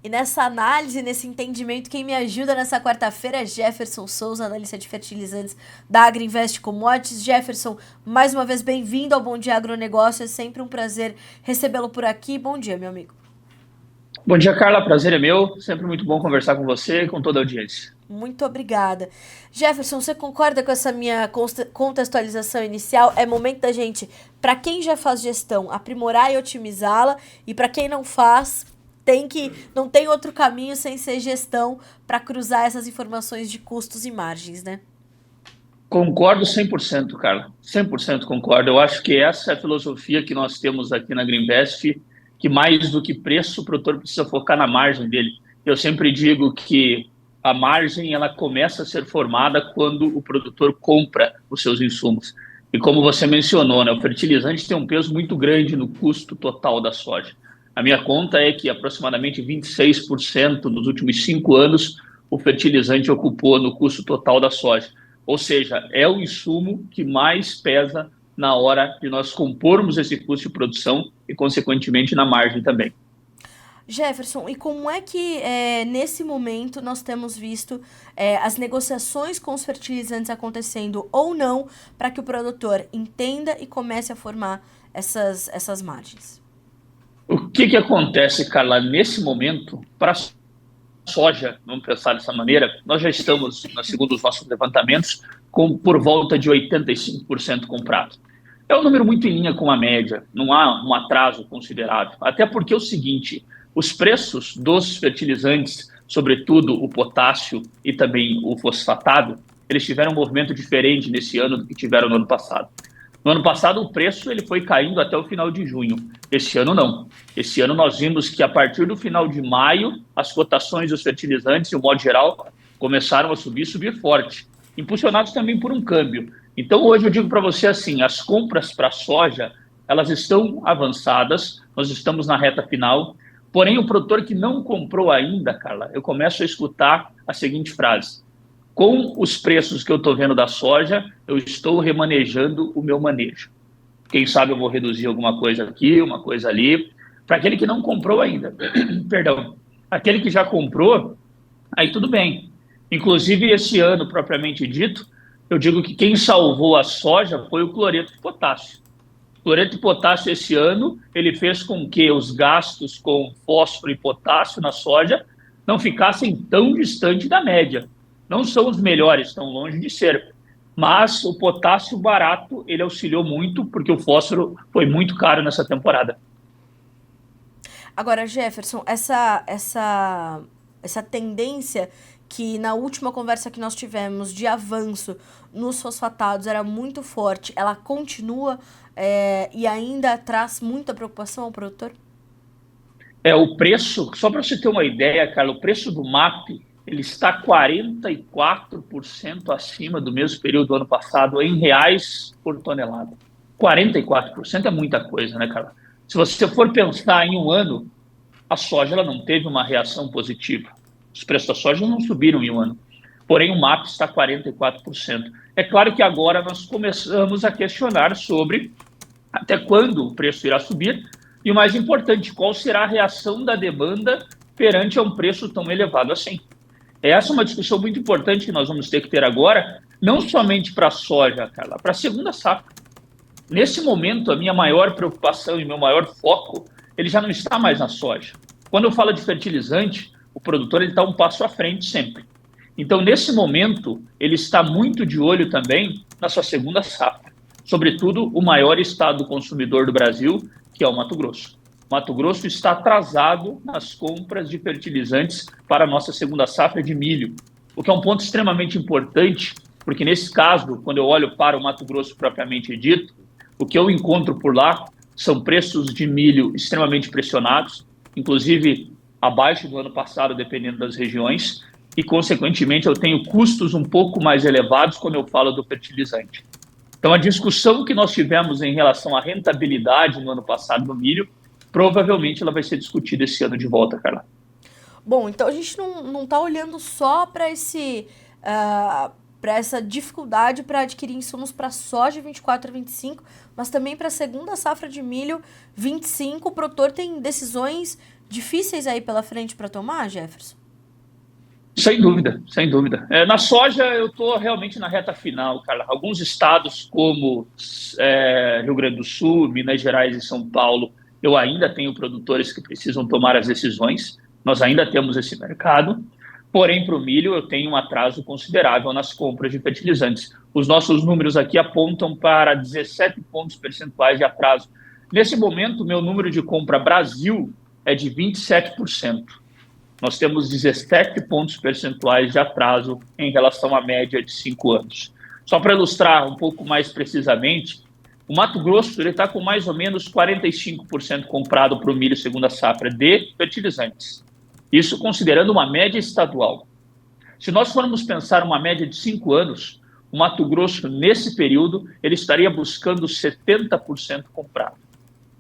E nessa análise, nesse entendimento, quem me ajuda nessa quarta-feira é Jefferson Souza, analista de fertilizantes da Agriinvest Commodities. Jefferson, mais uma vez bem-vindo ao Bom Dia Agronegócio, é sempre um prazer recebê-lo por aqui. Bom dia, meu amigo. Bom dia, Carla. Prazer é meu. Sempre muito bom conversar com você e com toda a audiência. Muito obrigada. Jefferson, você concorda com essa minha contextualização inicial? É momento da gente, para quem já faz gestão, aprimorar e otimizá-la, e para quem não faz, não tem outro caminho sem ser gestão para cruzar essas informações de custos e margens, né? Concordo 100%, Carla. 100% concordo. Eu acho que essa é a filosofia que nós temos aqui na Greenvest, que mais do que preço, o produtor precisa focar na margem dele. Eu sempre digo que a margem ela começa a ser formada quando o produtor compra os seus insumos. E como você mencionou, né, o fertilizante tem um peso muito grande no custo total da soja. A minha conta é que aproximadamente 26% nos últimos 5 anos o fertilizante ocupou no custo total da soja. Ou seja, é o insumo que mais pesa na hora de nós compormos esse custo de produção e, consequentemente, na margem também. Jefferson, e como é que nesse momento nós temos visto as negociações com os fertilizantes acontecendo ou não para que o produtor entenda e comece a formar essas margens? O que acontece, Carla, nesse momento, para a soja, vamos pensar dessa maneira, nós já estamos, segundo os nossos levantamentos, com por volta de 85% comprado. É um número muito em linha com a média, não há um atraso considerável. Até porque é o seguinte, os preços dos fertilizantes, sobretudo o potássio e também o fosfatado, eles tiveram um movimento diferente nesse ano do que tiveram no ano passado. No ano passado, o preço ele foi caindo até o final de junho. Esse ano, não. Esse ano, nós vimos que, a partir do final de maio, as cotações dos fertilizantes, de um modo geral, começaram a subir forte, impulsionados também por um câmbio. Então, hoje, eu digo para você assim, as compras para a soja, elas estão avançadas, nós estamos na reta final, porém, o produtor que não comprou ainda, Carla, eu começo a escutar a seguinte frase: com os preços que eu estou vendo da soja, eu estou remanejando o meu manejo. Quem sabe eu vou reduzir alguma coisa aqui, uma coisa ali. Para aquele que não comprou ainda, perdão, aquele que já comprou, aí tudo bem. Inclusive, esse ano, propriamente dito, eu digo que quem salvou a soja foi o cloreto de potássio. O cloreto de potássio esse ano, ele fez com que os gastos com fósforo e potássio na soja não ficassem tão distante da média. Não são os melhores, estão longe de ser. Mas o potássio barato, ele auxiliou muito, porque o fósforo foi muito caro nessa temporada. Agora, Jefferson, essa tendência que na última conversa que nós tivemos de avanço nos fosfatados era muito forte, ela continua e ainda traz muita preocupação ao produtor? O preço, só para você ter uma ideia, Carla, o preço do MAP, ele está 44% acima do mesmo período do ano passado, em reais por tonelada. 44% é muita coisa, né, Carla? Se você for pensar em um ano, a soja ela não teve uma reação positiva. Os preços da soja não subiram em um ano. Porém, o MAP está 44%. É claro que agora nós começamos a questionar sobre até quando o preço irá subir e, o mais importante, qual será a reação da demanda perante a um preço tão elevado assim. Essa é uma discussão muito importante que nós vamos ter que ter agora, não somente para a soja, Carla, para a segunda safra. Nesse momento, a minha maior preocupação e meu maior foco, ele já não está mais na soja. Quando eu falo de fertilizante, o produtor está um passo à frente sempre. Então, nesse momento, ele está muito de olho também na sua segunda safra. Sobretudo, o maior estado consumidor do Brasil, que é o Mato Grosso. Mato Grosso está atrasado nas compras de fertilizantes para a nossa segunda safra de milho, o que é um ponto extremamente importante, porque nesse caso, quando eu olho para o Mato Grosso propriamente dito, o que eu encontro por lá são preços de milho extremamente pressionados, inclusive abaixo do ano passado, dependendo das regiões, e, consequentemente, eu tenho custos um pouco mais elevados quando eu falo do fertilizante. Então, a discussão que nós tivemos em relação à rentabilidade no ano passado no milho, provavelmente ela vai ser discutida esse ano de volta, Carla. Bom, então a gente não está olhando só para para essa dificuldade para adquirir insumos para soja 24 a 25, mas também para a segunda safra de milho 25. O produtor tem decisões difíceis aí pela frente para tomar, Jefferson? Sem dúvida, sem dúvida. Na soja, eu estou realmente na reta final, Carla. Alguns estados, como Rio Grande do Sul, Minas Gerais e São Paulo, eu ainda tenho produtores que precisam tomar as decisões. Nós ainda temos esse mercado. Porém, para o milho, eu tenho um atraso considerável nas compras de fertilizantes. Os nossos números aqui apontam para 17 pontos percentuais de atraso. Nesse momento, meu número de compra Brasil é de 27%. Nós temos 17 pontos percentuais de atraso em relação à média de 5 anos. Só para ilustrar um pouco mais precisamente, o Mato Grosso está com mais ou menos 45% comprado para o milho segunda safra de fertilizantes. Isso considerando uma média estadual. Se nós formos pensar uma média de 5 anos, o Mato Grosso, nesse período, ele estaria buscando 70% comprado.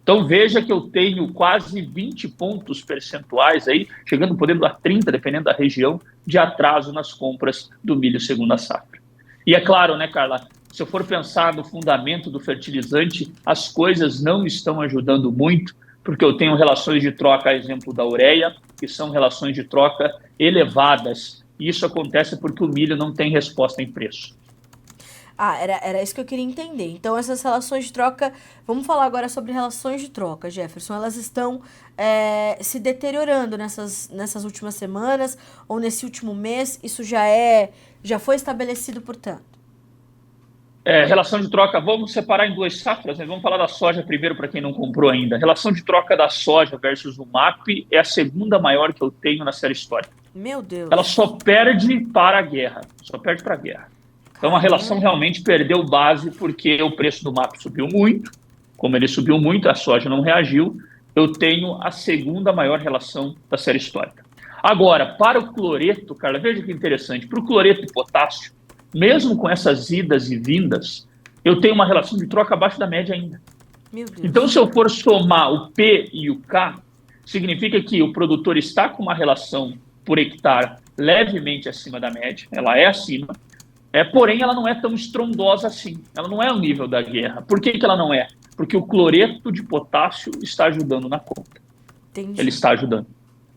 Então, veja que eu tenho quase 20 pontos percentuais, aí, chegando, podendo a 30, dependendo da região, de atraso nas compras do milho segunda safra. E é claro, né, Carla, se eu for pensar no fundamento do fertilizante, as coisas não estão ajudando muito, porque eu tenho relações de troca, a exemplo da ureia, que são relações de troca elevadas. E isso acontece porque o milho não tem resposta em preço. Era isso que eu queria entender. Então, essas relações de troca... Vamos falar agora sobre relações de troca, Jefferson. Elas estão se deteriorando nessas últimas semanas ou nesse último mês? Isso já foi estabelecido, portanto? Relação de troca, vamos separar em duas safras, né? Vamos falar da soja primeiro para quem não comprou ainda. A relação de troca da soja versus o MAP é a segunda maior que eu tenho na série histórica. Meu Deus. Ela só perde para a guerra, só perde para a guerra. Então, a relação realmente perdeu base porque o preço do MAP subiu muito. Como ele subiu muito, a soja não reagiu. Eu tenho a segunda maior relação da série histórica. Agora, para o cloreto, Carla, veja que interessante. Para o cloreto de potássio, mesmo com essas idas e vindas, eu tenho uma relação de troca abaixo da média ainda. Meu Deus. Então, se eu for somar o P e o K, significa que o produtor está com uma relação por hectare levemente acima da média. Ela é acima. Porém, ela não é tão estrondosa assim. Ela não é o nível da guerra. Por que ela não é? Porque o cloreto de potássio está ajudando na conta. Entendi. Ele está ajudando.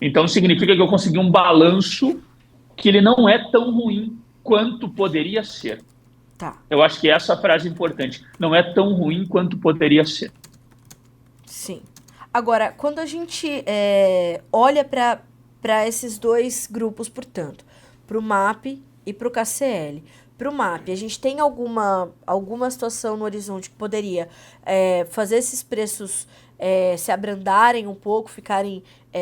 Então, significa que eu consegui um balanço que ele não é tão ruim quanto poderia ser. Tá. Eu acho que essa frase é importante. Não é tão ruim quanto poderia ser. Sim. Agora, quando a gente olha para esses dois grupos, portanto, para o MAP e para o KCL. Para o MAP, a gente tem alguma situação no horizonte que poderia fazer esses preços se abrandarem um pouco,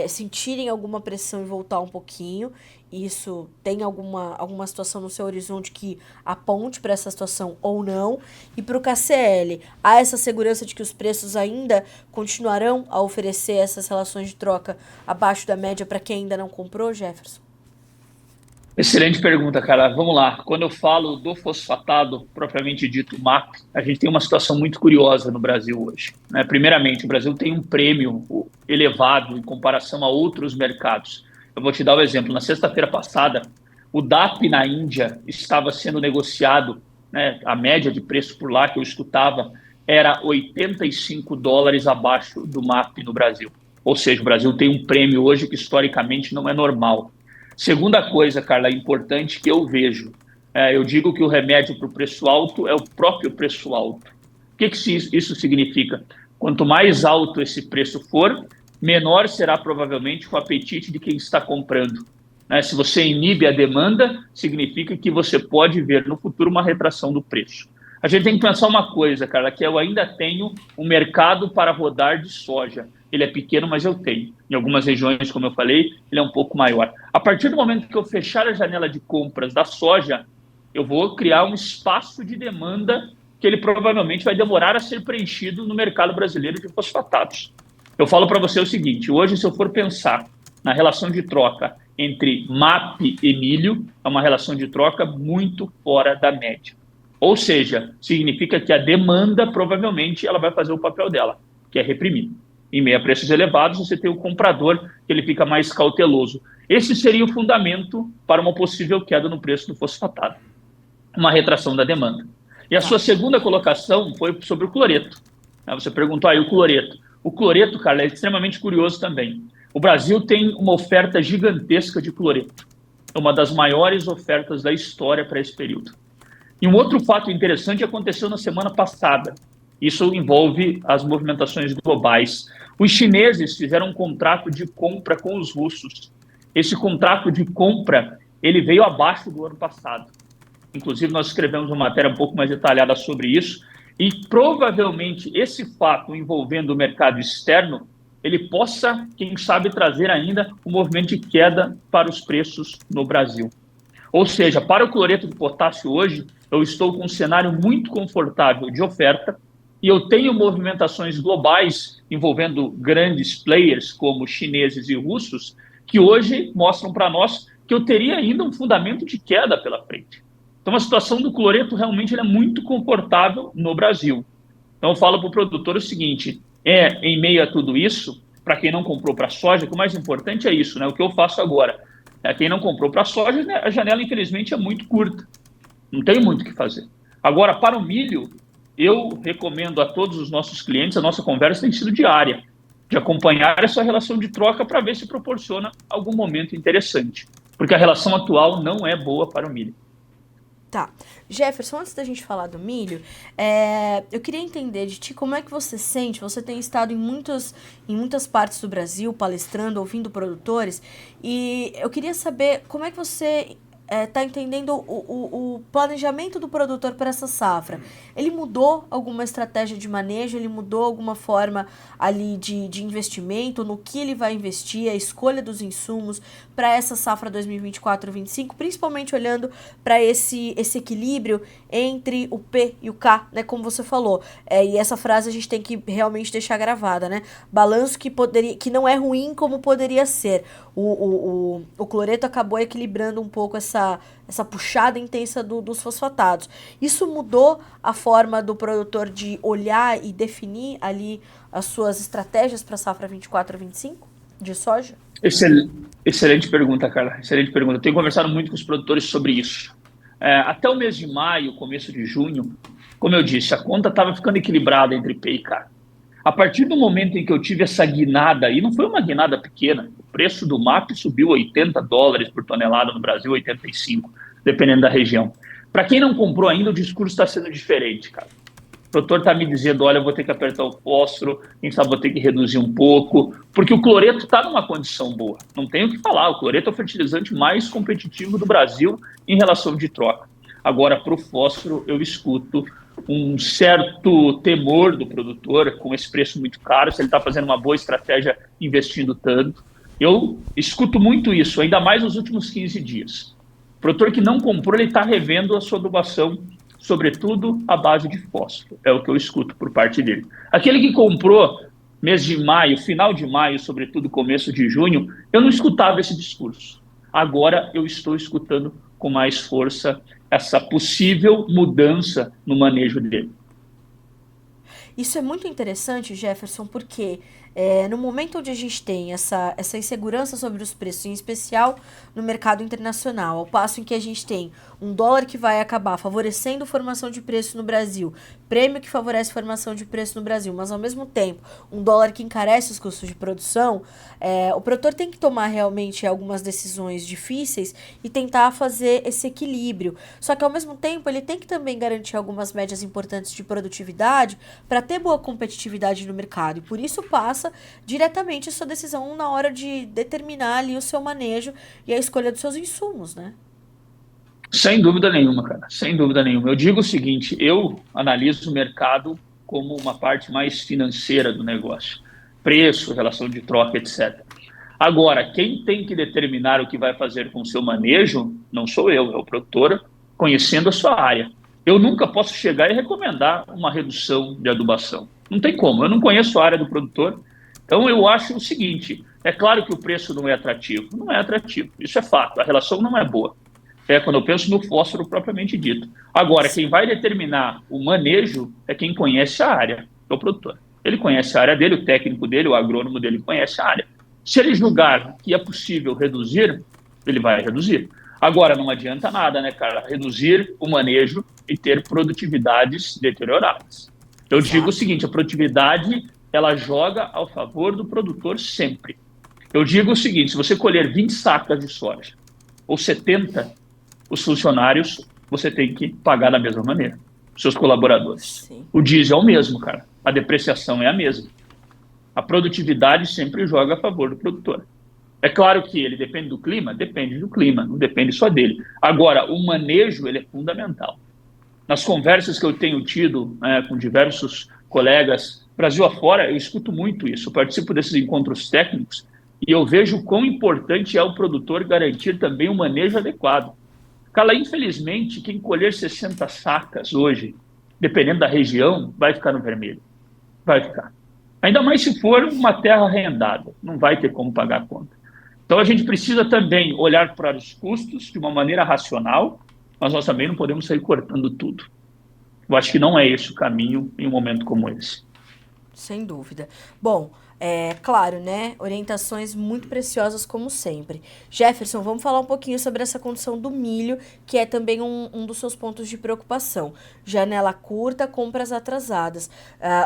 sentirem alguma pressão e voltar um pouquinho. Isso tem alguma situação no seu horizonte que aponte para essa situação ou não. E para o KCL, há essa segurança de que os preços ainda continuarão a oferecer essas relações de troca abaixo da média para quem ainda não comprou, Jefferson? Excelente pergunta, cara. Vamos lá. Quando eu falo do fosfatado, propriamente dito MAP, a gente tem uma situação muito curiosa no Brasil hoje, né? Primeiramente, o Brasil tem um prêmio elevado em comparação a outros mercados. Eu vou te dar um exemplo. Na sexta-feira passada, o DAP na Índia estava sendo negociado, né? A média de preço por lá que eu escutava era $85 abaixo do MAP no Brasil. Ou seja, o Brasil tem um prêmio hoje que historicamente não é normal. Segunda coisa, Carla, importante que eu vejo, eu digo que o remédio para o preço alto é o próprio preço alto. O que isso significa? Quanto mais alto esse preço for, menor será provavelmente o apetite de quem está comprando. Se você inibe a demanda, significa que você pode ver no futuro uma retração do preço. A gente tem que pensar uma coisa, Carla, que eu ainda tenho um mercado para rodar de soja. Ele é pequeno, mas eu tenho. Em algumas regiões, como eu falei, ele é um pouco maior. A partir do momento que eu fechar a janela de compras da soja, eu vou criar um espaço de demanda que ele provavelmente vai demorar a ser preenchido no mercado brasileiro de fosfatados. Eu falo para você o seguinte, hoje, se eu for pensar na relação de troca entre MAP e milho, é uma relação de troca muito fora da média. Ou seja, significa que a demanda, provavelmente, ela vai fazer o papel dela, que é reprimir. Em meio a preços elevados, você tem o comprador, que ele fica mais cauteloso. Esse seria o fundamento para uma possível queda no preço do fosfatado. uma retração da demanda. E a sua segunda colocação foi sobre o cloreto. Você perguntou aí o cloreto. O cloreto, Carla, é extremamente curioso também. O Brasil tem uma oferta gigantesca de cloreto. É uma das maiores ofertas da história para esse período. E um outro fato interessante aconteceu na semana passada. Isso envolve as movimentações globais. Os chineses fizeram um contrato de compra com os russos. Esse contrato de compra, ele veio abaixo do ano passado. Inclusive, nós escrevemos uma matéria um pouco mais detalhada sobre isso. E provavelmente esse fato envolvendo o mercado externo, ele possa, quem sabe, trazer ainda um movimento de queda para os preços no Brasil. Ou seja, para o cloreto de potássio hoje, eu estou com um cenário muito confortável de oferta e eu tenho movimentações globais envolvendo grandes players como chineses e russos que hoje mostram para nós que eu teria ainda um fundamento de queda pela frente. Então, a situação do cloreto realmente é muito confortável no Brasil. Então, eu falo para o produtor o seguinte, em meio a tudo isso, para quem não comprou para a soja, que o mais importante é isso, né? O que eu faço agora. Quem não comprou para a soja, né, a janela, infelizmente, é muito curta. Não tem muito o que fazer. Agora, para o milho, eu recomendo a todos os nossos clientes, a nossa conversa tem sido diária, de acompanhar essa relação de troca para ver se proporciona algum momento interessante. Porque a relação atual não é boa para o milho. Tá. Jefferson, antes da gente falar do milho, eu queria entender de ti como é que você sente, você tem estado em muitas partes do Brasil, palestrando, ouvindo produtores, e eu queria saber como é que você está entendendo o planejamento do produtor para essa safra. Ele mudou alguma estratégia de manejo, ele mudou alguma forma ali de investimento, no que ele vai investir, a escolha dos insumos para essa safra 2024-25, principalmente olhando para esse equilíbrio entre o P e o K, né, como você falou. E essa frase a gente tem que realmente deixar gravada, né? Balanço que não é ruim como poderia ser. O cloreto acabou equilibrando um pouco essa puxada intensa dos fosfatados. Isso mudou a forma do produtor de olhar e definir ali as suas estratégias para a safra 24-25 de soja? Excelente pergunta, Carla. Excelente pergunta. Eu tenho conversado muito com os produtores sobre isso. Até o mês de maio, começo de junho, como eu disse, a conta estava ficando equilibrada entre P e K. A partir do momento em que eu tive essa guinada, e não foi uma guinada pequena, o preço do MAP subiu $80 por tonelada no Brasil, 85, dependendo da região. Para quem não comprou ainda, o discurso está sendo diferente, cara. O produtor está me dizendo, olha, eu vou ter que apertar o fósforo, quem sabe vou ter que reduzir um pouco, porque o cloreto está numa condição boa. Não tenho o que falar, o cloreto é o fertilizante mais competitivo do Brasil em relação de troca. Agora, para o fósforo, eu escuto um certo temor do produtor com esse preço muito caro, se ele está fazendo uma boa estratégia investindo tanto. Eu escuto muito isso, ainda mais nos últimos 15 dias. O produtor que não comprou, ele está revendo a sua adubação, sobretudo à base de fósforo. É o que eu escuto por parte dele. Aquele que comprou mês de maio, final de maio, sobretudo começo de junho, eu não escutava esse discurso. Agora eu estou escutando com mais força essa possível mudança no manejo dele. Isso é muito interessante, Jefferson, porque no momento onde a gente tem essa insegurança sobre os preços, em especial no mercado internacional, ao passo em que a gente tem um dólar que vai acabar favorecendo formação de preço no Brasil, prêmio que favorece formação de preço no Brasil, mas ao mesmo tempo um dólar que encarece os custos de produção, o produtor tem que tomar realmente algumas decisões difíceis e tentar fazer esse equilíbrio. Só que ao mesmo tempo ele tem que também garantir algumas médias importantes de produtividade para ter boa competitividade no mercado, e por isso passa diretamente a sua decisão na hora de determinar ali o seu manejo e a escolha dos seus insumos, né? Sem dúvida nenhuma, cara, sem dúvida nenhuma. Eu digo o seguinte, eu analiso o mercado como uma parte mais financeira do negócio. Preço, relação de troca, etc. Agora, quem tem que determinar o que vai fazer com o seu manejo não sou eu, é o produtor conhecendo a sua área. Eu nunca posso chegar e recomendar uma redução de adubação. Não tem como, eu não conheço a área do produtor. Então, eu acho o seguinte, é claro que o preço não é atrativo. Não é atrativo, isso é fato, a relação não é boa. Quando eu penso no fósforo propriamente dito. Agora, quem vai determinar o manejo é quem conhece a área, é o produtor. Ele conhece a área dele, o técnico dele, o agrônomo dele conhece a área. Se ele julgar que é possível reduzir, ele vai reduzir. Agora, não adianta nada, né, cara, reduzir o manejo e ter produtividades deterioradas. Eu digo o Exato. seguinte, a produtividade, ela joga ao favor do produtor sempre. Eu digo o seguinte, se você colher 20 sacas de soja ou 70, os funcionários você tem que pagar da mesma maneira, os seus colaboradores. Sim. O diesel é o mesmo, cara. A depreciação é a mesma. A produtividade sempre joga a favor do produtor. É claro que ele depende do clima, não depende só dele. Agora, o manejo ele é fundamental. Nas conversas que eu tenho tido com diversos colegas, Brasil afora, eu escuto muito isso, eu participo desses encontros técnicos e eu vejo o quão importante é o produtor garantir também um manejo adequado. Carla, infelizmente, quem colher 60 sacas hoje, dependendo da região, vai ficar no vermelho. Vai ficar. Ainda mais se for uma terra arrendada, não vai ter como pagar a conta. Então, a gente precisa também olhar para os custos de uma maneira racional, mas nós também não podemos sair cortando tudo. Eu acho que não é esse o caminho em um momento como esse. Sem dúvida. Bom, claro, né? Orientações muito preciosas, como sempre. Jefferson, vamos falar um pouquinho sobre essa condição do milho, que é também um dos seus pontos de preocupação. Janela curta, compras atrasadas.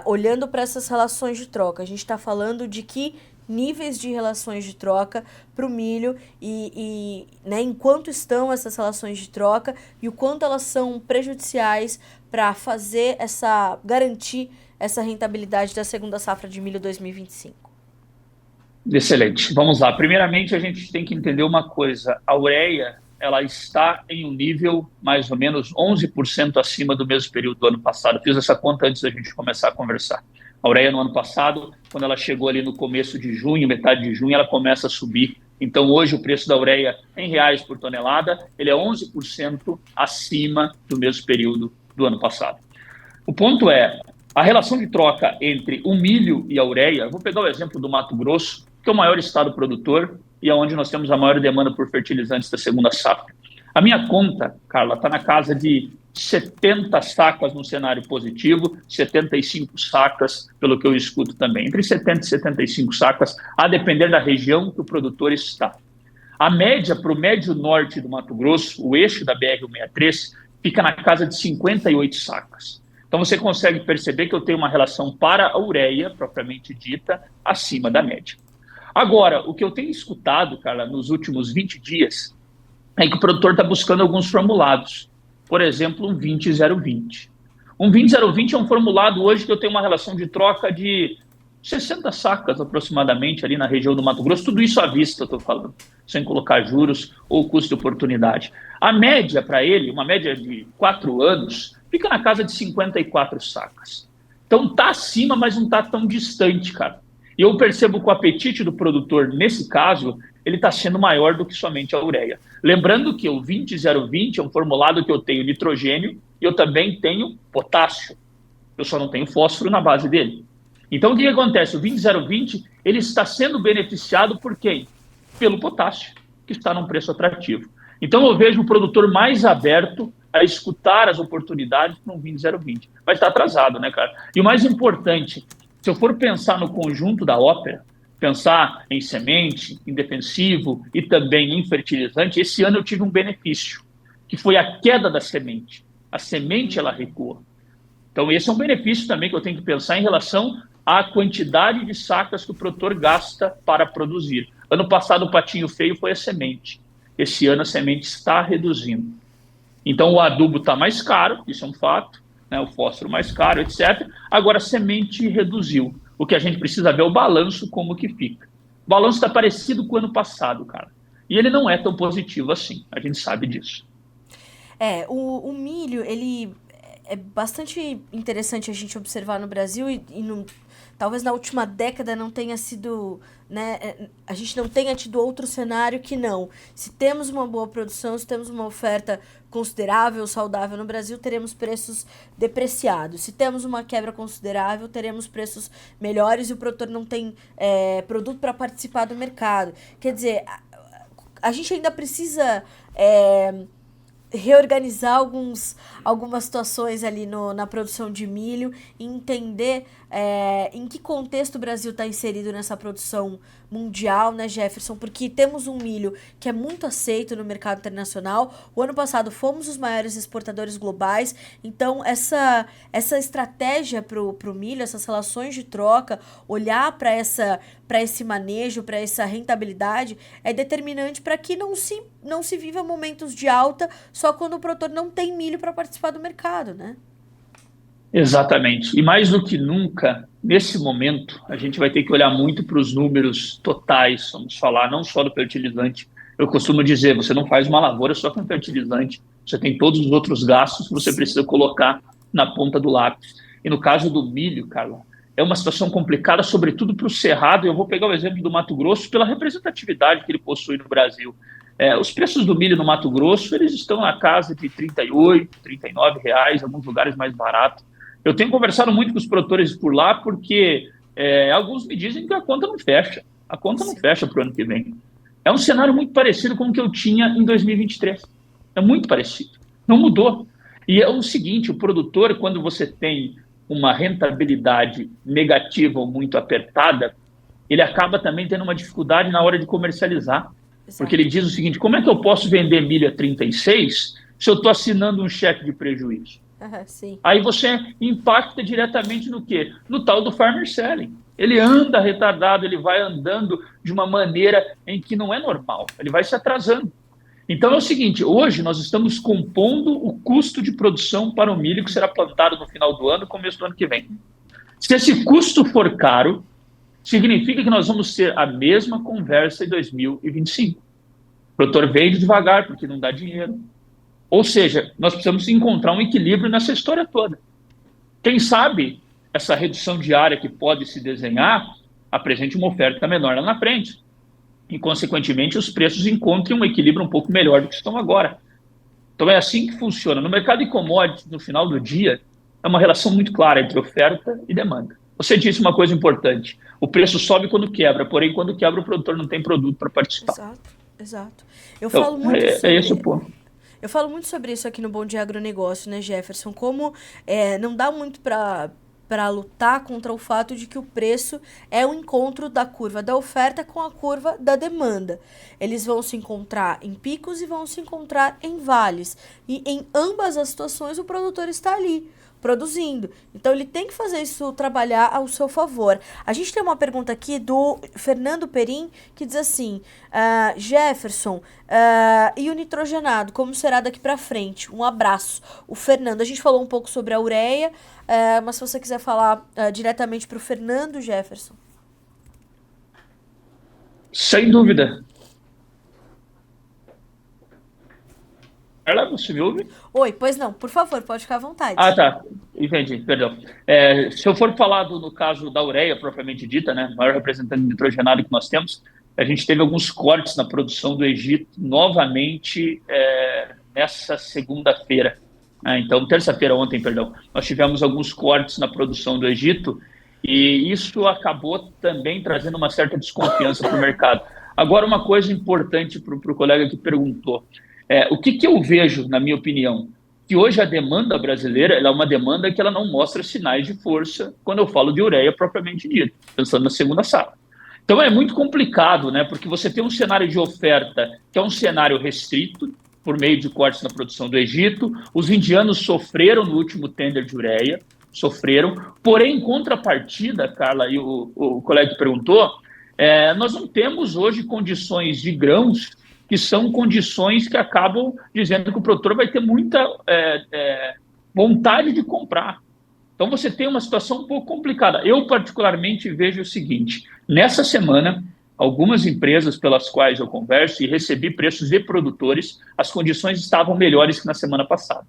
Olhando para essas relações de troca, a gente está falando de que níveis de relações de troca para o milho né, enquanto estão essas relações de troca e o quanto elas são prejudiciais para garantir essa rentabilidade da segunda safra de milho 2025. Excelente. Vamos lá. Primeiramente, a gente tem que entender uma coisa. A ureia, ela está em um nível mais ou menos 11% acima do mesmo período do ano passado. Fiz essa conta antes da gente começar a conversar. A ureia no ano passado, quando ela chegou ali no começo de junho, metade de junho, ela começa a subir. Então, hoje, o preço da ureia em reais por tonelada, ele é 11% acima do mesmo período do ano passado. O ponto é, a relação de troca entre o milho e a ureia, vou pegar o exemplo do Mato Grosso, que é o maior estado produtor e é onde nós temos a maior demanda por fertilizantes da segunda safra. A minha conta, Carla, está na casa de 70 sacas no cenário positivo, 75 sacas, pelo que eu escuto também. Entre 70 e 75 sacas, a depender da região que o produtor está. A média para o médio norte do Mato Grosso, o eixo da BR-163, fica na casa de 58 sacas. Então, você consegue perceber que eu tenho uma relação para a ureia, propriamente dita, acima da média. Agora, o que eu tenho escutado, cara, nos últimos 20 dias, é que o produtor está buscando alguns formulados. Por exemplo, um 20-020. Um 20-020 é um formulado hoje que eu tenho uma relação de troca de 60 sacas aproximadamente ali na região do Mato Grosso. Tudo isso à vista, eu estou falando, sem colocar juros ou custo de oportunidade. A média para ele, uma média de 4 anos, fica na casa de 54 sacas. Então está acima, mas não está tão distante, cara. E eu percebo que o apetite do produtor, nesse caso, ele está sendo maior do que somente a ureia. Lembrando que o 20-020 é um formulado que eu tenho nitrogênio e eu também tenho potássio. Eu só não tenho fósforo na base dele. Então, o que acontece? O 20-020 ele está sendo beneficiado por quem? Pelo potássio, que está num preço atrativo. Então, eu vejo o produtor mais aberto a escutar as oportunidades para um 20-020. Mas está atrasado, né, cara? E o mais importante, se eu for pensar no conjunto da ópera, pensar em semente, em defensivo e também em fertilizante, esse ano eu tive um benefício, que foi a queda da semente. A semente, ela recua. Então, esse é um benefício também que eu tenho que pensar em relação à quantidade de sacas que o produtor gasta para produzir. Ano passado, o patinho feio foi a semente. Esse ano, a semente está reduzindo. Então, o adubo está mais caro, isso é um fato, né? O fósforo mais caro, etc. Agora, a semente reduziu. O que a gente precisa ver é o balanço, como que fica. O balanço está parecido com o ano passado, cara. E ele não é tão positivo assim, a gente sabe disso. O milho, ele é bastante interessante a gente observar no Brasil talvez na última década não tenha sido, né, a gente não tenha tido outro cenário que não. Se temos uma boa produção, se temos uma oferta considerável, saudável no Brasil, teremos preços depreciados. Se temos uma quebra considerável, teremos preços melhores e o produtor não tem produto para participar do mercado. Quer dizer, a gente ainda precisa reorganizar algumas situações ali na produção de milho e entender em que contexto o Brasil está inserido nessa produção mundial, né, Jefferson? Porque temos um milho que é muito aceito no mercado internacional. O ano passado fomos os maiores exportadores globais. Então, essa estratégia para o milho, essas relações de troca, olhar para esse manejo, para essa rentabilidade, é determinante para que não se viva momentos de alta só quando o produtor não tem milho para participar do mercado, né? Exatamente. E mais do que nunca, nesse momento, a gente vai ter que olhar muito para os números totais, vamos falar não só do fertilizante. Eu costumo dizer, você não faz uma lavoura só com fertilizante, você tem todos os outros gastos que você precisa colocar na ponta do lápis. E no caso do milho, Carla, é uma situação complicada, sobretudo para o Cerrado. Eu vou pegar o exemplo do Mato Grosso pela representatividade que ele possui no Brasil. Os preços do milho no Mato Grosso, eles estão na casa de R$ 38, R$ 39, em alguns lugares mais baratos. Eu tenho conversado muito com os produtores por lá, porque alguns me dizem que a conta não fecha. A conta não fecha para o ano que vem. É um cenário muito parecido com o que eu tinha em 2023. É muito parecido. Não mudou. E é o seguinte, o produtor, quando você tem uma rentabilidade negativa ou muito apertada, ele acaba também tendo uma dificuldade na hora de comercializar. Exato. Porque ele diz o seguinte, como é que eu posso vender milho a 36 se eu estou assinando um cheque de prejuízo? Sim. Aí você impacta diretamente no quê? No tal do farmer selling. Ele anda retardado, ele vai andando de uma maneira em que não é normal, ele vai se atrasando. Então é o seguinte, hoje nós estamos compondo o custo de produção para o milho que será plantado no final do ano, começo do ano que vem. Se esse custo for caro, significa que nós vamos ter a mesma conversa em 2025. O produtor vende devagar porque não dá dinheiro. Ou seja, nós precisamos encontrar um equilíbrio nessa história toda. Quem sabe essa redução de área que pode se desenhar apresente uma oferta menor lá na frente. E, consequentemente, os preços encontrem um equilíbrio um pouco melhor do que estão agora. Então, é assim que funciona. No mercado de commodities, no final do dia, é uma relação muito clara entre oferta e demanda. Você disse uma coisa importante. O preço sobe quando quebra, porém, quando quebra, o produtor não tem produto para participar. Exato. Eu falo muito sobre... É esse o ponto. Eu falo muito sobre isso aqui no Bom Dia Agronegócio, né, Jefferson? Como não dá muito para lutar contra o fato de que o preço é o encontro da curva da oferta com a curva da demanda. Eles vão se encontrar em picos e vão se encontrar em vales. E em ambas as situações o produtor está ali, produzindo. Então ele tem que fazer isso trabalhar ao seu favor. A gente tem uma pergunta aqui do Fernando Perim, que diz assim, Jefferson, e o nitrogenado, como será daqui para frente? Um abraço. O Fernando, a gente falou um pouco sobre a ureia, mas se você quiser falar diretamente para o Fernando, Jefferson. Sem dúvida. Carla, você me ouve? Oi, pois não, por favor, pode ficar à vontade. Tá, entendi, perdão. Se eu for falar no caso da ureia, propriamente dita, né, maior representante de nitrogenado que nós temos, a gente teve alguns cortes na produção do Egito novamente nessa segunda-feira. Então, terça-feira ontem, perdão, nós tivemos alguns cortes na produção do Egito e isso acabou também trazendo uma certa desconfiança para o mercado. Agora, uma coisa importante para o colega que perguntou. O que eu vejo, na minha opinião? Que hoje a demanda brasileira ela é uma demanda que ela não mostra sinais de força quando eu falo de ureia propriamente dito, pensando na segunda safra. Então é muito complicado, né? Porque você tem um cenário de oferta que é um cenário restrito, por meio de cortes na produção do Egito. Os indianos sofreram no último tender de ureia, porém, em contrapartida, Carla, e o colega que perguntou, nós não temos hoje condições de grãos que são condições que acabam dizendo que o produtor vai ter muita vontade de comprar. Então, você tem uma situação um pouco complicada. Eu, particularmente, vejo o seguinte, nessa semana, algumas empresas pelas quais eu converso e recebi preços de produtores, as condições estavam melhores que na semana passada,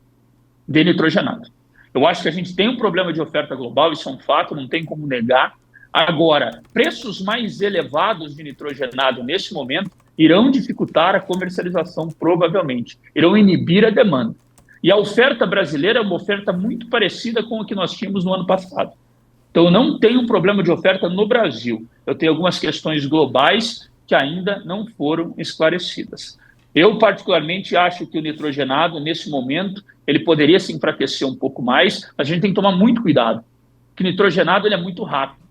de nitrogenado. Eu acho que a gente tem um problema de oferta global, isso é um fato, não tem como negar. Agora, preços mais elevados de nitrogenado nesse momento irão dificultar a comercialização, provavelmente. Irão inibir a demanda. E a oferta brasileira é uma oferta muito parecida com o que nós tínhamos no ano passado. Então, eu não tenho um problema de oferta no Brasil. Eu tenho algumas questões globais que ainda não foram esclarecidas. Eu, particularmente, acho que o nitrogenado, nesse momento, ele poderia se enfraquecer um pouco mais, mas a gente tem que tomar muito cuidado, porque o nitrogenado ele é muito rápido.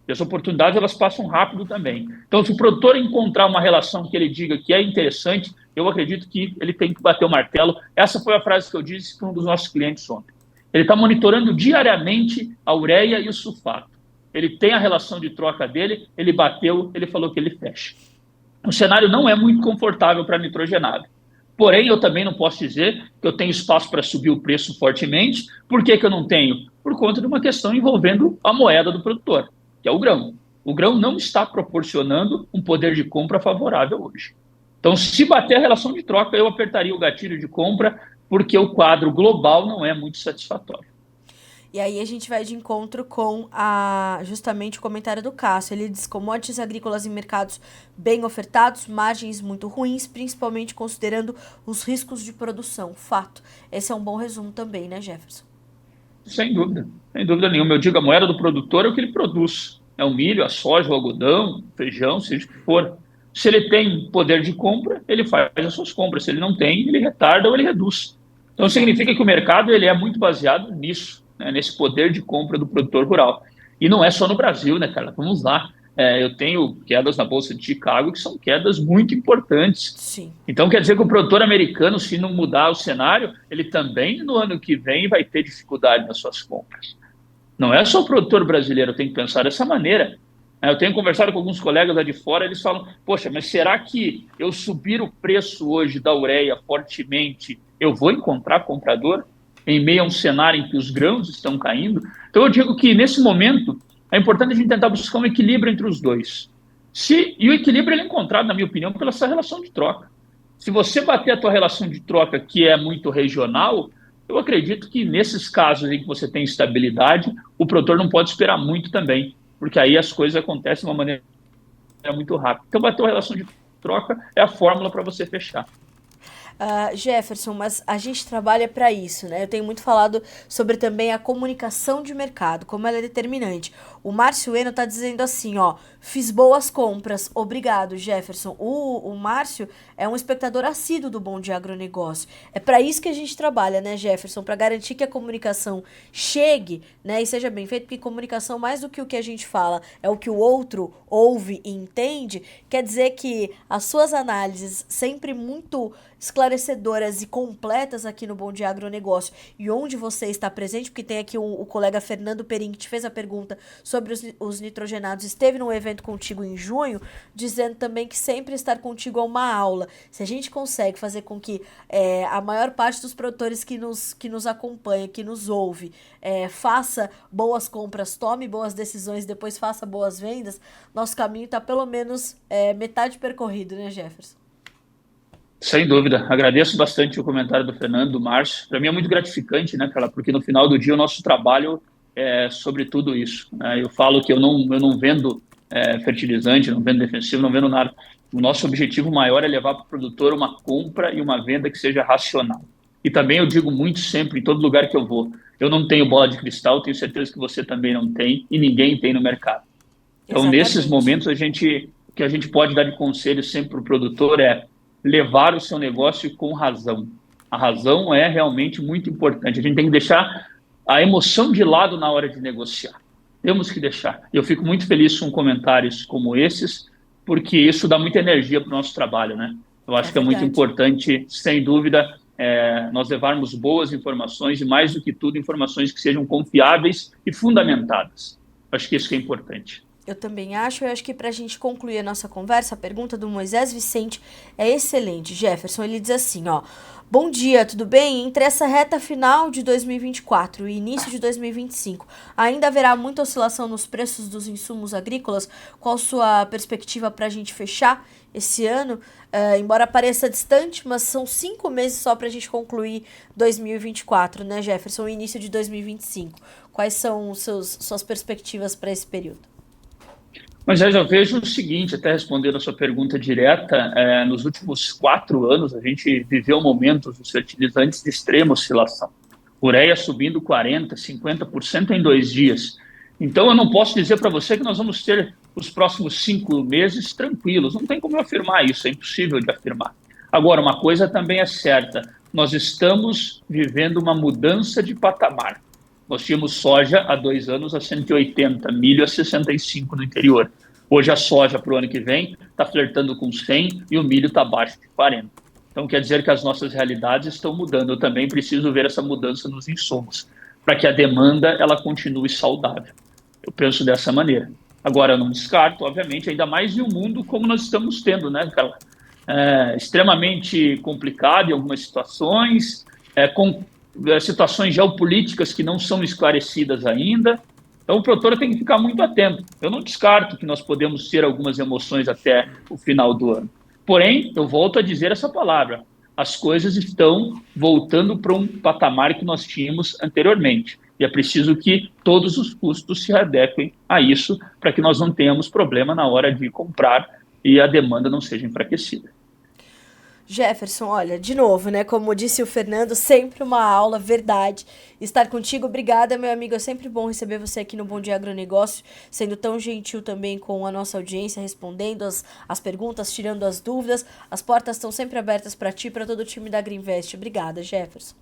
E as oportunidades, elas passam rápido também. Então, se o produtor encontrar uma relação que ele diga que é interessante, eu acredito que ele tem que bater o martelo. Essa foi a frase que eu disse para um dos nossos clientes ontem. Ele está monitorando diariamente a ureia e o sulfato. Ele tem a relação de troca dele, ele bateu, ele falou que ele fecha. O cenário não é muito confortável para nitrogenado. Porém, eu também não posso dizer que eu tenho espaço para subir o preço fortemente. Por que eu não tenho? Por conta de uma questão envolvendo a moeda do produtor, que é o grão. O grão não está proporcionando um poder de compra favorável hoje. Então, se bater a relação de troca, eu apertaria o gatilho de compra, porque o quadro global não é muito satisfatório. E aí a gente vai de encontro com justamente o comentário do Cássio. Ele diz: commodities agrícolas em mercados bem ofertados, margens muito ruins, principalmente considerando os riscos de produção. Fato. Esse é um bom resumo também, né, Jefferson? Sem dúvida nenhuma. Eu digo, a moeda do produtor é o que ele produz. É o milho, a soja, o algodão, o feijão, seja o que for. Se ele tem poder de compra, ele faz as suas compras. Se ele não tem, ele retarda ou ele reduz. Então, significa que o mercado ele é muito baseado nisso, né, nesse poder de compra do produtor rural. E não é só no Brasil, né, cara? Vamos lá. Eu tenho quedas na Bolsa de Chicago que são quedas muito importantes. Sim. Então, quer dizer que o produtor americano, se não mudar o cenário, ele também, no ano que vem, vai ter dificuldade nas suas compras. Não é só o produtor brasileiro, tem que pensar dessa maneira. Eu tenho conversado com alguns colegas lá de fora, eles falam, poxa, mas será que eu subir o preço hoje da ureia fortemente, eu vou encontrar comprador em meio a um cenário em que os grãos estão caindo? Então, eu digo que, nesse momento, é importante a gente tentar buscar um equilíbrio entre os dois. E o equilíbrio ele é encontrado, na minha opinião, pela essa relação de troca. Se você bater a tua relação de troca, que é muito regional, eu acredito que nesses casos em que você tem estabilidade, o produtor não pode esperar muito também, porque aí as coisas acontecem de uma maneira muito rápida. Então, bater a relação de troca é a fórmula para você fechar. Jefferson, mas a gente trabalha para isso, né? Eu tenho muito falado sobre também a comunicação de mercado, como ela é determinante. O Márcio Eno tá dizendo assim, ó, fiz boas compras, obrigado, Jefferson. O Márcio é um espectador assíduo do Bom Dia Agronegócio. É para isso que a gente trabalha, né, Jefferson? Para garantir que a comunicação chegue, né, e seja bem feita, porque comunicação, mais do que o que a gente fala, é o que o outro ouve e entende. Quer dizer que as suas análises, sempre muito esclarecedoras e completas aqui no Bom Dia Agronegócio, e onde você está presente, porque tem aqui o colega Fernando Perim, que te fez a pergunta sobre os nitrogenados, esteve num evento contigo em junho, dizendo também que sempre estar contigo é uma aula. Se a gente consegue fazer com que a maior parte dos produtores que nos acompanha, que nos ouve, faça boas compras, tome boas decisões, depois faça boas vendas, nosso caminho está pelo menos metade percorrido, né, Jefferson? Sem dúvida. Agradeço bastante o comentário do Fernando, do Márcio. Para mim é muito gratificante, né, cara? Porque no final do dia o nosso trabalho é sobre tudo isso, né? Eu falo que eu não vendo fertilizante, não vendo defensivo, não vendo nada. O nosso objetivo maior é levar para o produtor uma compra e uma venda que seja racional. E também eu digo muito sempre, em todo lugar que eu vou, eu não tenho bola de cristal, tenho certeza que você também não tem e ninguém tem no mercado. Então, Exatamente. Nesses momentos, o que a gente pode dar de conselho sempre para o produtor é levar o seu negócio com razão. A razão é realmente muito importante. A gente tem que deixar a emoção de lado na hora de negociar. Temos que deixar. Eu fico muito feliz com comentários como esses, porque isso dá muita energia para o nosso trabalho, né? Eu acho que é muito importante, sem dúvida, nós levarmos boas informações e, mais do que tudo, informações que sejam confiáveis e fundamentadas. Eu acho que isso que é importante. Eu também acho, eu acho que para a gente concluir a nossa conversa, a pergunta do Moisés Vicente é excelente, Jefferson. Ele diz assim, ó: bom dia, tudo bem? Entre essa reta final de 2024 e início de 2025, ainda haverá muita oscilação nos preços dos insumos agrícolas? Qual sua perspectiva para a gente fechar esse ano? Embora pareça distante, mas são 5 meses só para a gente concluir 2024, né, Jefferson? E início de 2025. Quais são suas perspectivas para esse período? Mas eu já vejo o seguinte, até respondendo a sua pergunta direta, nos últimos 4 anos a gente viveu momentos dos fertilizantes de extrema oscilação. Ureia subindo 40%, 50% em 2 dias. Então eu não posso dizer para você que nós vamos ter os próximos 5 meses tranquilos. Não tem como eu afirmar isso, é impossível de afirmar. Agora, uma coisa também é certa, nós estamos vivendo uma mudança de patamar. Nós tínhamos soja há 2 anos a 180, milho a 65 no interior. Hoje a soja para o ano que vem está flertando com 100 e o milho está abaixo de 40. Então quer dizer que as nossas realidades estão mudando. Eu também preciso ver essa mudança nos insumos, para que a demanda ela continue saudável. Eu penso dessa maneira. Agora, eu não descarto, obviamente, ainda mais em um mundo como nós estamos tendo, né, Carla? Extremamente complicado em algumas situações, com situações geopolíticas que não são esclarecidas ainda. Então, o produtor tem que ficar muito atento. Eu não descarto que nós podemos ter algumas emoções até o final do ano. Porém, eu volto a dizer essa palavra, as coisas estão voltando para um patamar que nós tínhamos anteriormente. E é preciso que todos os custos se adequem a isso para que nós não tenhamos problema na hora de comprar e a demanda não seja enfraquecida. Jefferson, olha, de novo, né? Como disse o Fernando, sempre uma aula, verdade. Estar contigo, obrigada, meu amigo. É sempre bom receber você aqui no Bom Dia Agronegócio, sendo tão gentil também com a nossa audiência, respondendo as perguntas, tirando as dúvidas. As portas estão sempre abertas para ti e para todo o time da Agriinvest. Obrigada, Jefferson.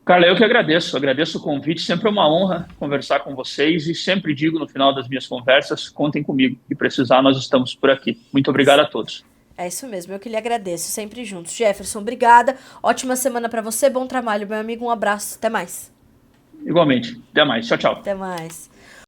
Carla, eu que agradeço o convite, sempre é uma honra conversar com vocês e sempre digo no final das minhas conversas, contem comigo, se precisar nós estamos por aqui. Muito obrigado a todos. É isso mesmo, eu que lhe agradeço, sempre juntos. Jefferson, obrigada, ótima semana para você, bom trabalho, meu amigo, um abraço, até mais. Igualmente, até mais, tchau, tchau. Até mais.